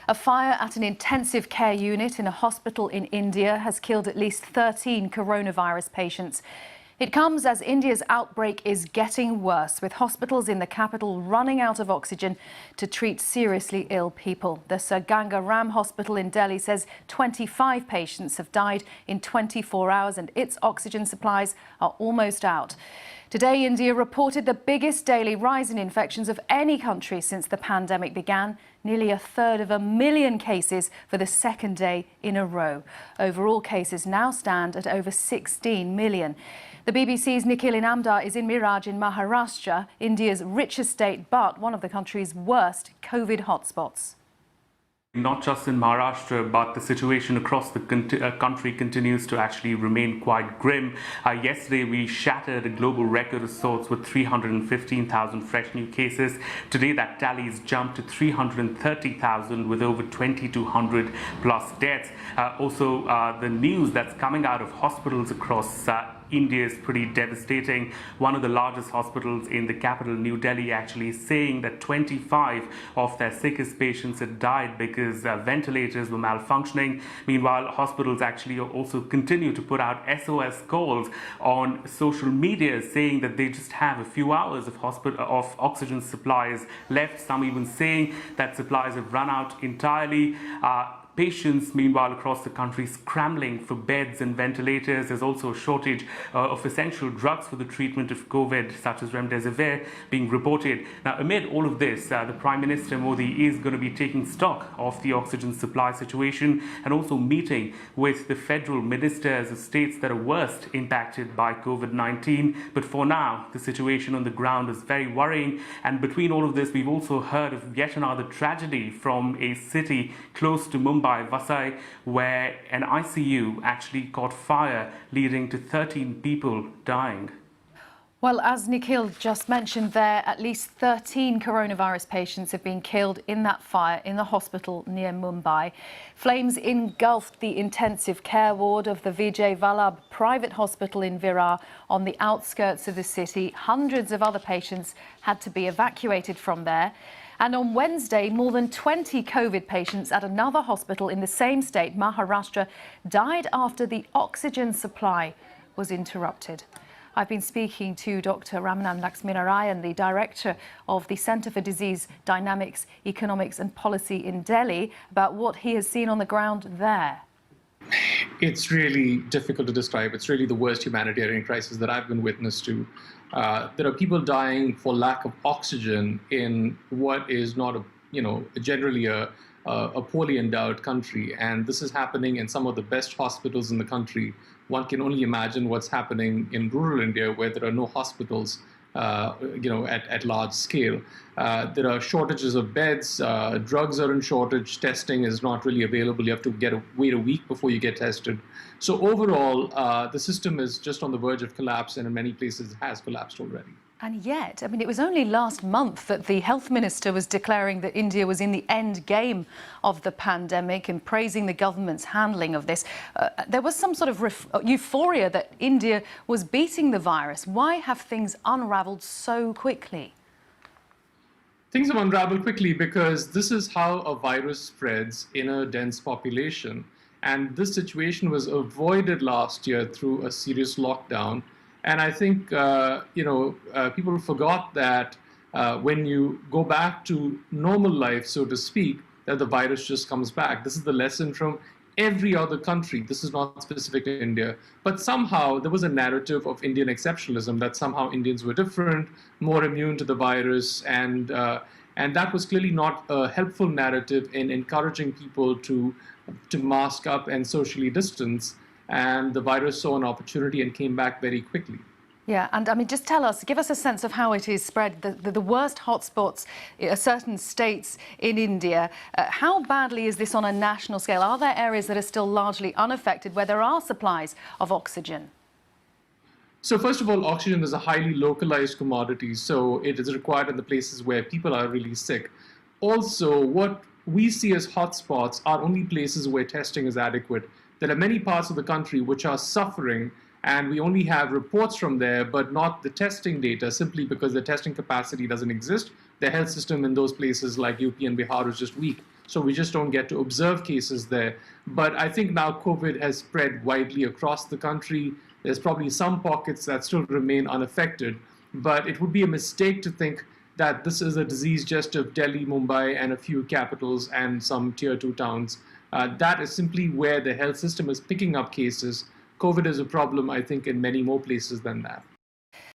A fire at an intensive care unit in a hospital in India has killed at least 13 coronavirus patients. It comes as India's outbreak is getting worse, with hospitals in the capital running out of oxygen to treat seriously ill people. The Sir Ganga Ram Hospital in Delhi says 25 patients have died in 24 hours and its oxygen supplies are almost out. Today, India reported the biggest daily rise in infections of any country since the pandemic began, nearly a third of 1 million cases for the second day in a row. Overall cases now stand at over 16 million. The BBC's Nikhil Inamdar is in Miraj in Maharashtra, India's richest state, but one of the country's worst COVID hotspots. Not just in Maharashtra, but the situation across the country continues to actually remain quite grim. Yesterday, we shattered a global record of sorts with 315,000 fresh new cases. Today, that tally's jumped to 330,000 with over 2,200 plus deaths. The news that's coming out of hospitals across India is pretty devastating. One of the largest hospitals in the capital, New Delhi, actually saying that 25 of their sickest patients had died because ventilators were malfunctioning. Meanwhile, hospitals actually also continue to put out SOS calls on social media saying that they just have a few hours of oxygen supplies left. Some even saying that supplies have run out entirely. Patients, meanwhile, across the country scrambling for beds and ventilators. There's also a shortage of essential drugs for the treatment of COVID, such as remdesivir, being reported. Now, amid all of this, the Prime Minister Modi is going to be taking stock of the oxygen supply situation and also meeting with the federal ministers of states that are worst impacted by COVID-19. But for now, the situation on the ground is very worrying. And between all of this, we've also heard of yet another tragedy from a city close to Mumbai, Vasai, where an ICU actually caught fire, leading to 13 people dying. Well, as Nikhil just mentioned there, at least 13 coronavirus patients have been killed in that fire in the hospital near Mumbai. Flames engulfed the intensive care ward of the Vijay Vallabh private hospital in Virar on the outskirts of the city. Hundreds of other patients had to be evacuated from there. And on Wednesday, more than 20 COVID patients at another hospital in the same state, Maharashtra, died after the oxygen supply was interrupted. I've been speaking to Dr. Ramanan Laxminarayin, the director of the Centre for Disease Dynamics, Economics and Policy in Delhi, about what he has seen on the ground there. It's really difficult to describe. It's really the worst humanitarian crisis that I've been witness to. There are people dying for lack of oxygen in what is not generally a poorly endowed country, and this is happening in some of the best hospitals in the country. One can only imagine what's happening in rural India, where there are no hospitals at large scale. There are shortages of beds, drugs are in shortage, testing is not really available. You have to wait a week before you get tested. So overall, the system is just on the verge of collapse, and in many places it has collapsed already. And yet, I mean, it was only last month that the health minister was declaring that India was in the end game of the pandemic and praising the government's handling of this. There was some sort of euphoria that India was beating the virus. Why have things unraveled so quickly? Things have unraveled quickly because this is how a virus spreads in a dense population. And this situation was avoided last year through a serious lockdown. And I think, people forgot that when you go back to normal life, so to speak, that the virus just comes back. This is the lesson from every other country. This is not specific to India. But somehow there was a narrative of Indian exceptionalism, that somehow Indians were different, more immune to the virus. And that was clearly not a helpful narrative in encouraging people to mask up and socially distance. And the virus saw an opportunity and came back very quickly. Yeah, and I mean, just give us a sense of how it is spread, the worst hotspots, certain states in India. How badly is this on a national scale? Are there areas that are still largely unaffected where there are supplies of oxygen? So first of all, oxygen is a highly localized commodity, so it is required in the places where people are really sick. Also, what we see as hotspots are only places where testing is adequate. There are many parts of the country which are suffering, and we only have reports from there, but not the testing data, simply because the testing capacity doesn't exist. The health system in those places like UP and Bihar is just weak. so we just don't get to observe cases there. But I think now COVID has spread widely across the country. There's probably some pockets that still remain unaffected, but it would be a mistake to think that this is a disease just of Delhi, Mumbai, and a few capitals and some tier 2 towns. That is simply where the health system is picking up cases. COVID is a problem, I think, in many more places than that.